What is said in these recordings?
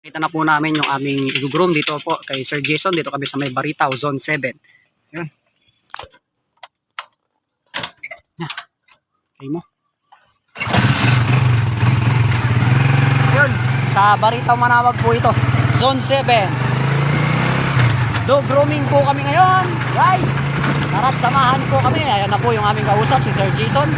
Kita na po namin yung aming i-groom dito po kay Sir Jason. Dito kami sa may Baritaw, Zone 7. Yun. Okay mo. Yun. Sa Baritaw, Manawag po ito. Zone 7. Dog grooming po kami ngayon. Guys, tara't samahan po kami. Ayan na po yung aming kausap, si Sir Jason.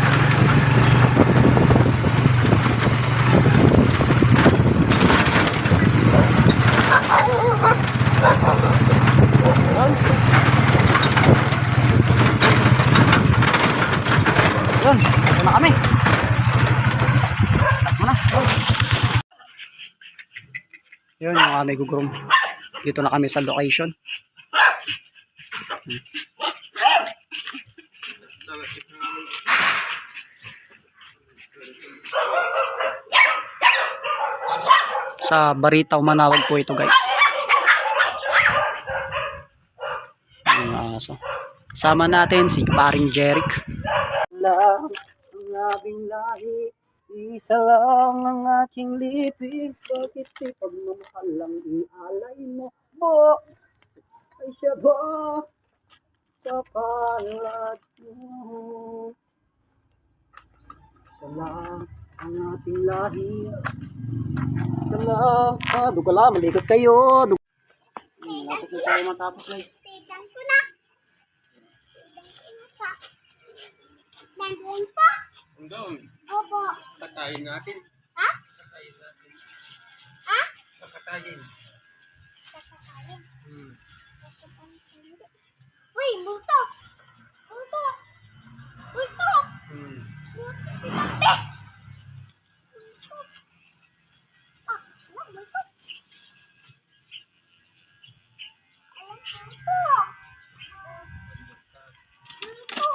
Yun, ito na kami. Muna. Yun yung aming gugroom. Dito na kami sa location. Sa Baritaw, Manawag po ito, guys. So, kasama natin si paring Jeric. Lang ang aming lahi, isa lang ang aking lipid. Bakit di pagmamahal lang ialay mo? Bo, ay siya ba sa palad mo? Isa lang ang ating lahi. Isa lang. Doon ka lang, malikot kayo. Malapit na tayo matapos, guys. Nandun pa? Nandun. Opo. Katayin natin. Ha? Katayin natin. Ha? Katayin. Kakakain. Uy, multo! Multo! Multo! Multo si Tate! Multo! Ah, alam, multo! Alam, multo! Multo!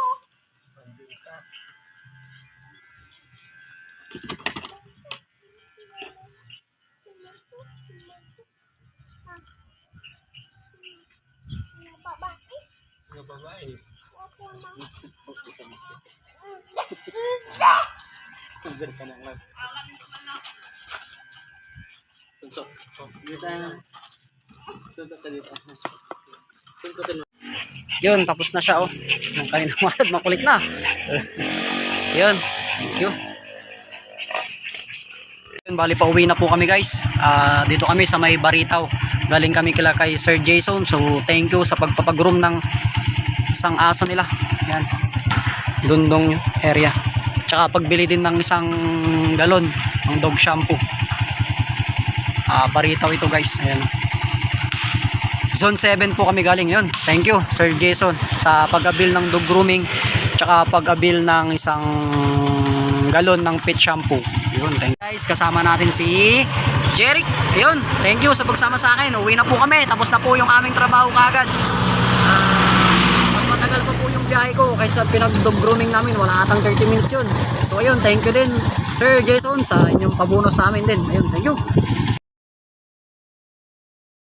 Mga babae. Sundin ka na lang. Suntok. Dito na. Suntok ka dito. Suntokin mo. Yun, tapos na siya, oh. Yung kaninang walad, makulit na. Yun, thank you. Yun, bali pa uwi na po kami, guys. Dito kami sa may Baritaw. Galing kami kay Sir Jason. So, thank you sa pagpapagroom ng isang aso nila. Yan. Dundong area. Tsaka pagbili din ng isang galon ng dog shampoo. Baritaw ito, guys. Ayan. Zone 7 po kami galing. Yun. Thank you, Sir Jason, sa pag-abil ng dog grooming. Tsaka pag-abil ng isang galon ng pet shampoo. Yun, thank you. Guys, kasama natin si Jeric. Ayun, thank you sa pagsama sa akin. Uwi na po kami. Tapos na po yung aming trabaho kagad. Mas matagal pa po yung biyahe ko kaysa pinag-dog grooming namin. Wala atang 30 minutes yun. So ayun, thank you din, Sir Jason, sa inyong pabuno sa amin din. Ayun, thank you.